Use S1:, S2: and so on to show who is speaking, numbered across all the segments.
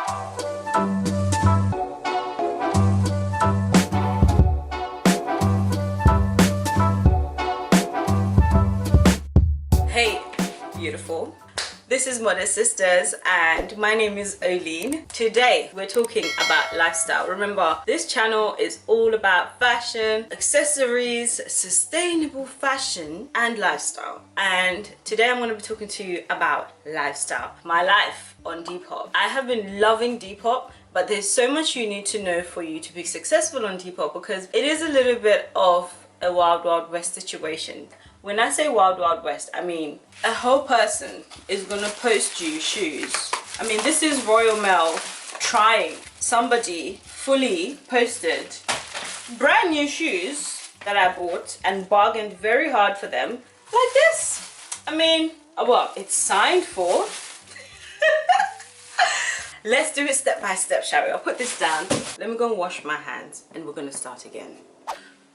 S1: Hey, beautiful. This is Modest Sisters and my name is OHLEEN. Today we're talking about lifestyle. Remember, this channel is all about fashion, accessories, sustainable fashion and lifestyle. And today I'm going to be talking to you about lifestyle. My life on Depop. I have been loving Depop, but there's so much you need to know for you to be successful on Depop because it is a little bit of a wild west situation. When I say wild west, I mean a whole person is gonna post you shoes. I mean, this is Royal Mail trying. Somebody fully posted brand new shoes that I bought and bargained very hard for them, like this. I mean, well, it's signed for. Let's do it step by step, shall we? I'll put this down. Let me go and wash my hands and we're gonna start again.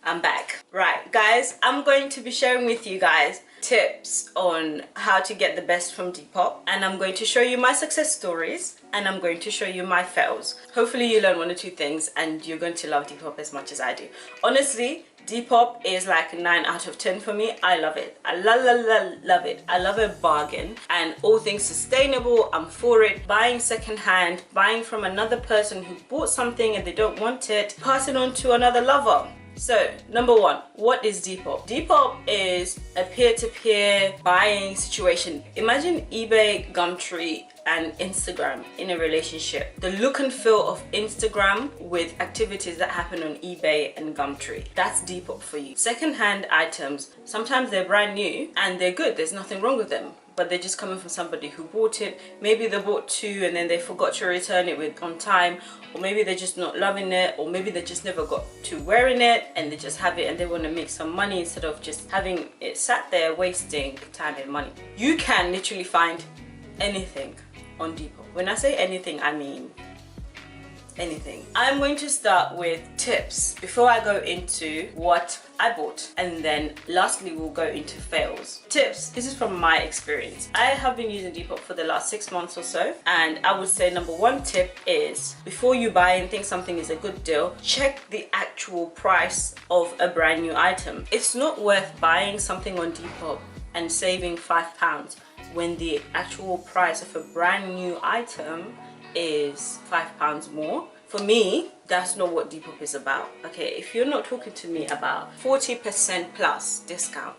S1: I'm back. Right, guys, I'm going to be sharing with you guys tips on how to get the best from Depop, and I'm going to show you my success stories and I'm going to show you my fails. Hopefully you learn one or two things and you're going to love Depop as much as I do. Honestly, Depop is like 9 out of 10 for me. I love it. I love it. I love a bargain and all things sustainable. I'm for it. Buying secondhand, buying from another person who bought something and they don't want it, pass it on to another lover. So, number one, what is Depop? Depop is a peer-to-peer buying situation. Imagine eBay, Gumtree, and Instagram in a relationship. The look and feel of Instagram with activities that happen on eBay and Gumtree. That's Depop for you. Second-hand items, sometimes they're brand new and they're good. There's nothing wrong with them, but they're just coming from somebody who bought it. Maybe they bought two and then they forgot to return it on time, or maybe they're just not loving it, or maybe they just never got to wearing it and they just have it and they want to make some money instead of just having it sat there wasting time and money. You can literally find anything on Depop. When I say anything, I mean anything. I'm going to start with tips before I go into what I bought, and then lastly we'll go into fails. Tips, this is from my experience. I have been using Depop for the last 6 months or so, and I would say number one tip is before you buy and think something is a good deal, check the actual price of a brand new item. It's not worth buying something on Depop and saving £5 when the actual price of a brand new item is £5 more. For me, that's not what Depop is about. Okay, if you're not talking to me about 40% plus discount,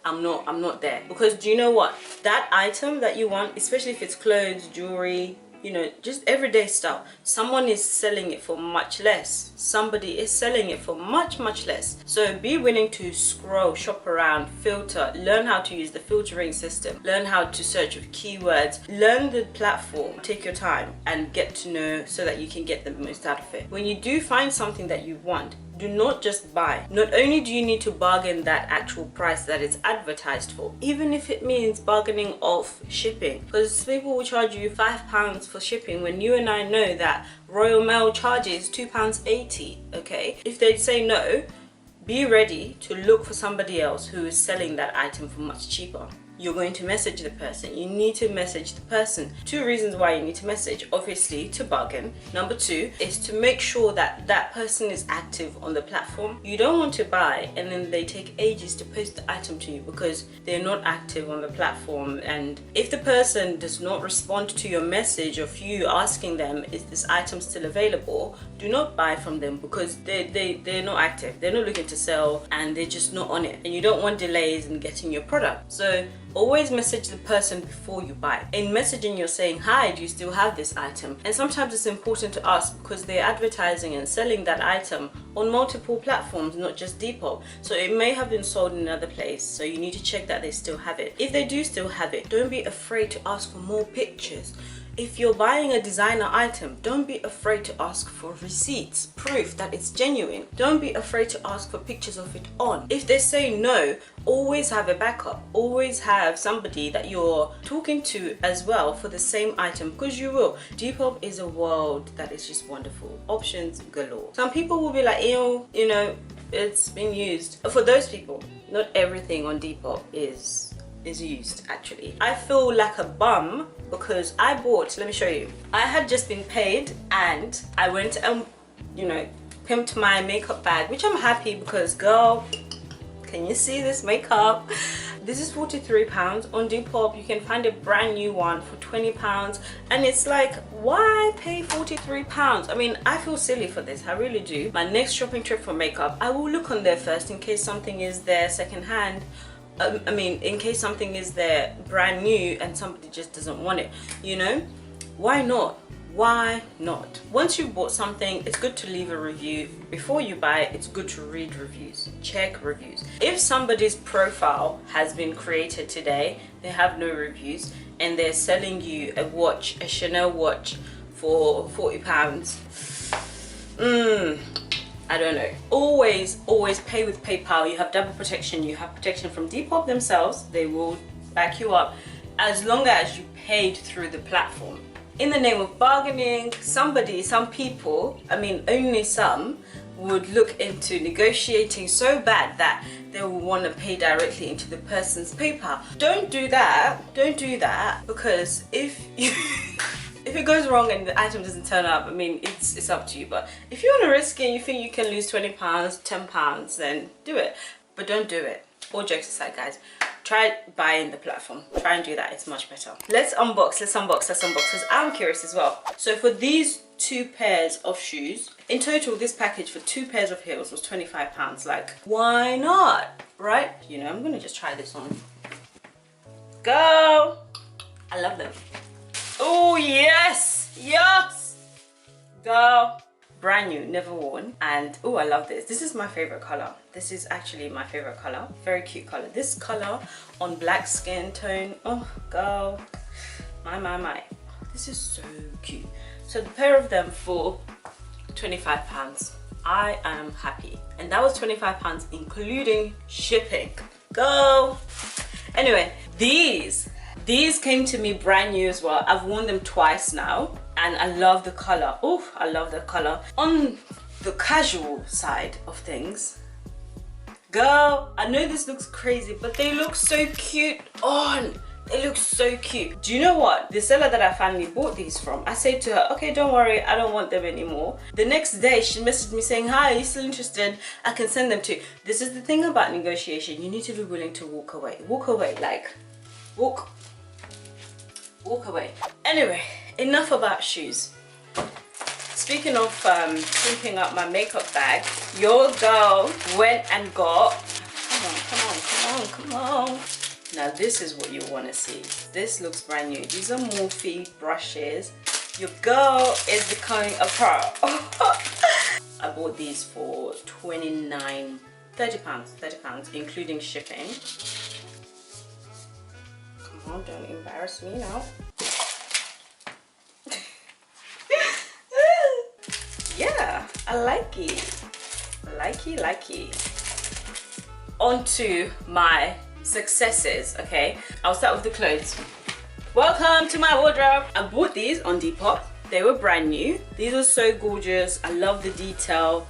S1: I'm not there. Because do you know what? That item that you want, especially if it's clothes, jewelry, you know, just everyday stuff, someone is selling it for much less. Somebody is selling it for much less. So be willing to scroll, shop around, filter, learn how to use the filtering system, learn how to search with keywords, learn the platform, take your time and get to know so that you can get the most out of it. When you do find something that you want, do not just buy. Not only do you need to bargain that actual price that it's advertised for, even if it means bargaining off shipping, because people will charge you £5 for shipping when you and I know that Royal Mail charges £2.80. okay, if they say no, be ready to look for somebody else who is selling that item for much cheaper. You're going to message the person. You need to message the person. 2 reasons why you need to message. Obviously, to bargain. Number 2 is to make sure that that person is active on the platform. You don't want to buy and then they take ages to post the item to you because they're not active on the platform. And if the person does not respond to your message of you asking them, is this item still available, do not buy from them because they're not active. They're not looking to sell and they're just not on it. And you don't want delays in getting your product. So always message the person before you buy. In messaging, you're saying, hi, do you still have this item? And sometimes it's important to ask because they're advertising and selling that item on multiple platforms, not just Depop. So it may have been sold in another place. So you need to check that they still have it. If they do still have it, don't be afraid to ask for more pictures. If you're buying a designer item, don't be afraid to ask for receipts, proof that it's genuine. Don't be afraid to ask for pictures of it on. If they say no, always have a backup. Always have somebody that you're talking to as well for the same item, because you will. Depop is a world that is just wonderful. Options galore. Some people will be like, ew, you know, it's been used. For those people, not everything on Depop is is used actually. I feel like a bum because I bought, let me show you. I had just been paid and I went and, you know, pimped my makeup bag, which I'm happy because, girl, can you see this makeup? This is £43 on Depop. You can find a brand new one for £20, and it's like, why pay £43? I mean, I feel silly for this, I really do. My next shopping trip for makeup, I will look on there first in case something is there secondhand. I mean, in case something is there brand new and somebody just doesn't want it, you know? Why not? Why not? Once you've bought something, it's good to leave a review. Before you buy it, it's good to read reviews, check reviews. If somebody's profile has been created today, they have no reviews, and they're selling you a watch, a Chanel watch for £40, I don't know. Always pay with PayPal. You have double protection. You have protection from Depop themselves. They will back you up as long as you paid through the platform. In the name of bargaining, some people, I mean only some, would look into negotiating so bad that they will want to pay directly into the person's PayPal. Don't do that. Don't do that, because if it goes wrong and the item doesn't turn up, I mean, it's up to you. But if you want to risk it and you think you can lose £20, £10, then do it. But don't do it. All jokes aside, guys, try buying the platform. Try and do that, it's much better. Let's unbox, because I'm curious as well. So for these 2 pairs of shoes, in total this package for 2 pairs of heels was £25. Like, why not, right? You know, I'm gonna just try this on. Go! I love them. Oh yes, yes! Go! Brand new, never worn, and oh, I love this. This is my favorite color. This is actually my favorite color. Very cute color. This color on black skin tone. Oh, girl, my. This is so cute. So the pair of them for £25. I am happy, and that was £25 including shipping. Go. Anyway, these came to me brand new as well. I've worn them twice now, and I love the color. Oh, I love the color. On the casual side of things, girl, I know this looks crazy, but they look so cute on. They look so cute. Do you know what? The seller that I finally bought these from, I said to her, okay, don't worry, I don't want them anymore. The next day, she messaged me saying, hi, are you still interested? I can send them to you. This is the thing about negotiation. You need to be willing to walk away. Walk away, like, walk away. Anyway, enough about shoes. Speaking of pimping up my makeup bag, your girl went and got, come on. Now this is what you want to see. This looks brand new. These are Morphe brushes. Your girl is becoming a pro. I bought these for £30, including shipping. Come on, don't embarrass me now. Yeah, I like it. Like it. On to my successes, okay? I'll start with the clothes. Welcome to my wardrobe. I bought these on Depop. They were brand new. These are so gorgeous. I love the detail.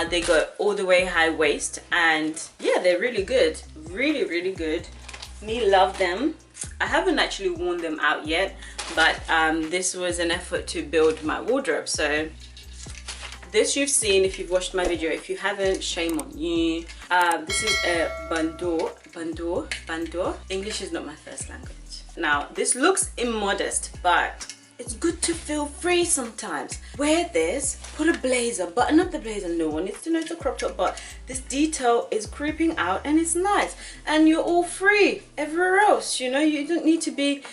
S1: They go all the way high waist, and yeah, they're really good. Really good. Me love them. I haven't actually worn them out yet, but this was an effort to build my wardrobe. So this you've seen if you've watched my video. If you haven't, shame on you. This is a bandeau. English is not my first language. Now, this looks immodest, but it's good to feel free sometimes. Wear this, put a blazer, button up the blazer. No one needs to know it's a crop top, but this detail is creeping out and it's nice. And you're all free everywhere else, you know? You don't need to be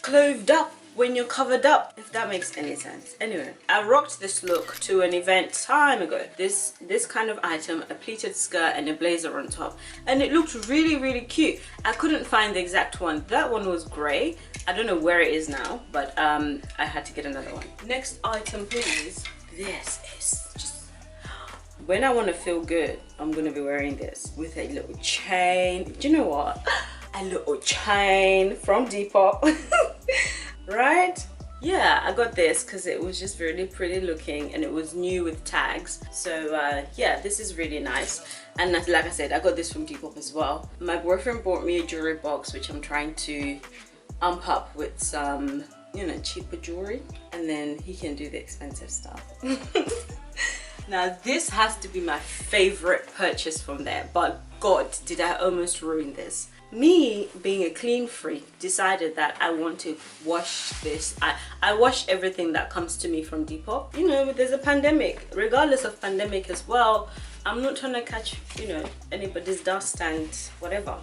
S1: clothed up when you're covered up, if that makes any sense. Anyway, I rocked this look to an event time ago. This kind of item, a pleated skirt and a blazer on top, and it looked really cute. I couldn't find the exact one. That one was grey. I don't know where it is now, but I had to get another one. Next item, please. This is just, when I want to feel good, I'm gonna be wearing this with a little chain. Do you know what? A little chain from Depop. Right? yeah, I got this because it was just really pretty looking and it was new with tags. So yeah, this is really nice. And like I said, I got this from Depop as well. My boyfriend bought me a jewelry box, which I'm trying to amp up with some, you know, cheaper jewelry, and then he can do the expensive stuff. Now this has to be my favorite purchase from there, but God, did I almost ruin this. Me being a clean freak decided that I want to wash this. I wash everything that comes to me from Depop. You know, there's a pandemic, regardless of pandemic as well, I'm not trying to catch, you know, anybody's dust and whatever.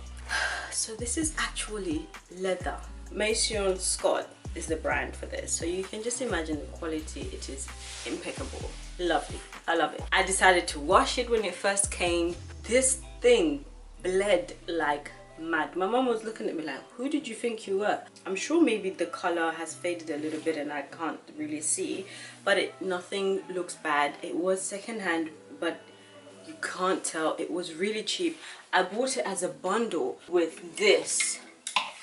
S1: So this is actually leather. Maison Scott is the brand for this, so you can just imagine the quality. It is impeccable, lovely, I love it. I decided to wash it when it first came. This thing bled like mad. My mom was looking at me like, who did you think you were? I'm sure maybe the color has faded a little bit and I can't really see, but nothing looks bad. It was secondhand, but you can't tell. It was really cheap. I bought it as a bundle with this.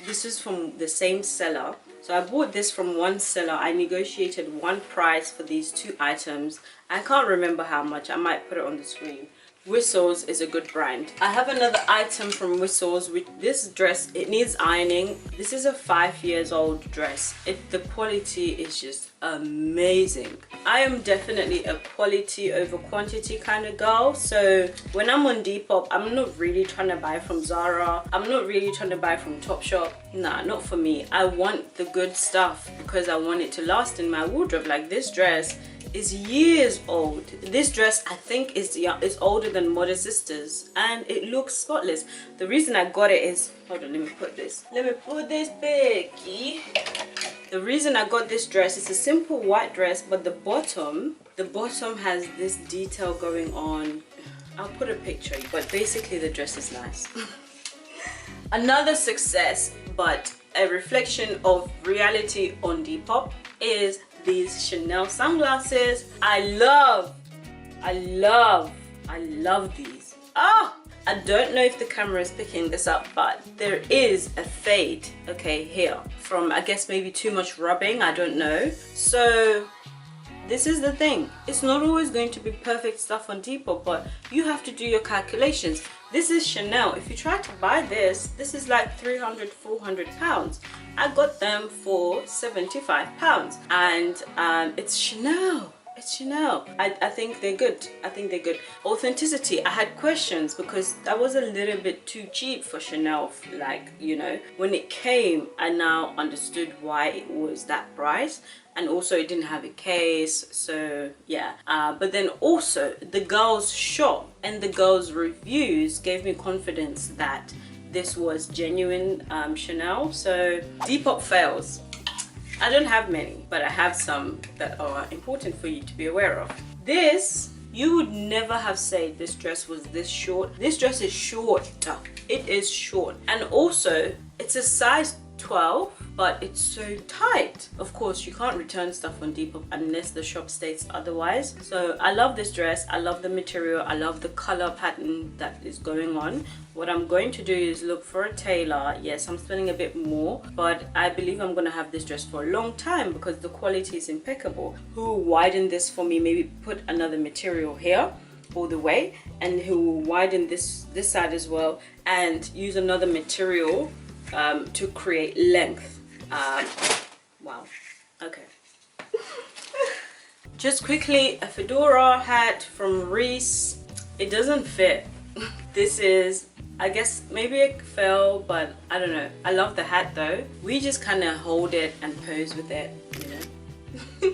S1: This is from the same seller. So I bought this from one seller. I negotiated one price for these two items. I can't remember how much. I might put it on the screen. Whistles is a good brand. I have another item from Whistles with this dress. It needs ironing. This is a 5-year-old dress. The quality is just amazing. I am definitely a quality over quantity kind of girl. So when I'm on Depop, I'm not really trying to buy from Zara. I'm not really trying to buy from Topshop. Nah, not for me. I want the good stuff because I want it to last in my wardrobe. Like this dress is years old. This dress I think is older than Modest Sisters and it looks spotless. The reason I got it is, hold on, let me put this Becky. The reason I got this dress is a simple white dress, but the bottom has this detail going on. I'll put a picture, but basically the dress is nice. Another success, but a reflection of reality on Depop, is these Chanel sunglasses. I love these. I don't know if the camera is picking this up, but there is a fade, okay, here from, I guess, maybe too much rubbing, I don't know. So this is the thing, it's not always going to be perfect stuff on Depop, but you have to do your calculations. This is Chanel. If you try to buy this is like 300-400 pounds. I got them for 75 pounds, and it's Chanel. It's Chanel. I think they're good. I think they're good. Authenticity, I had questions because that was a little bit too cheap for Chanel. Like, you know, when it came, I now understood why it was that price. And also it didn't have a case, so yeah. But then also the girls' shop and the girls' reviews gave me confidence that this was genuine Chanel. So Depop fails. I don't have many, but I have some that are important for you to be aware of. This, you would never have said this dress was this short. This dress is short. It is short. And also, it's a size 12, but it's so tight. Of course, you can't return stuff on Depop unless the shop states otherwise. So I love this dress. I love the material. I love the color pattern that is going on. What I'm going to do is look for a tailor. Yes, I'm spending a bit more, but I believe I'm going to have this dress for a long time because the quality is impeccable. Who will widen this for me? Maybe put another material here all the way, and who will widen this side as well and use another material to create length. Wow, okay. Just quickly, a fedora hat from Reese. It doesn't fit. This is, I guess maybe it fell, but I don't know. I love the hat though. We just kind of hold it and pose with it, you know.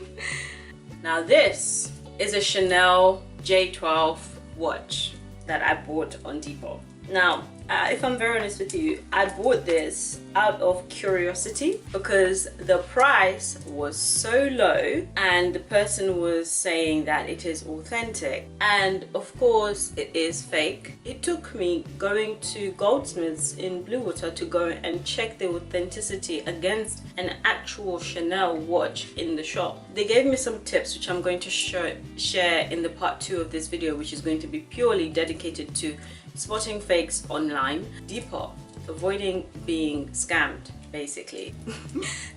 S1: Now this is a Chanel J12 watch that I bought on Depop. Now, if I'm very honest with you, I bought this out of curiosity because the price was so low and the person was saying that it is authentic, and of course it is fake. It took me going to Goldsmiths in Bluewater to go and check the authenticity against an actual Chanel watch in the shop. They gave me some tips which I'm going to share in the part 2 of this video, which is going to be purely dedicated to spotting fakes online. Depop, avoiding being scammed. basically.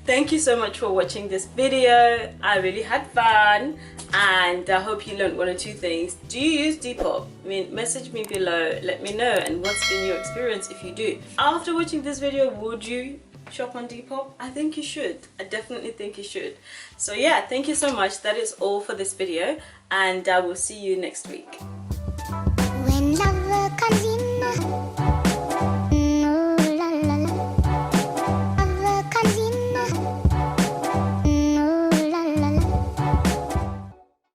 S1: Thank you so much for watching this video. I really had fun and I hope you learned one or two things. Do you use Depop? I mean, message me below, let me know, and what's been your experience if you do. After watching this video, would you shop on Depop? I think you should. I definitely think you should. So yeah, thank you so much. That is all for this video and I will see you next week.
S2: When love comes in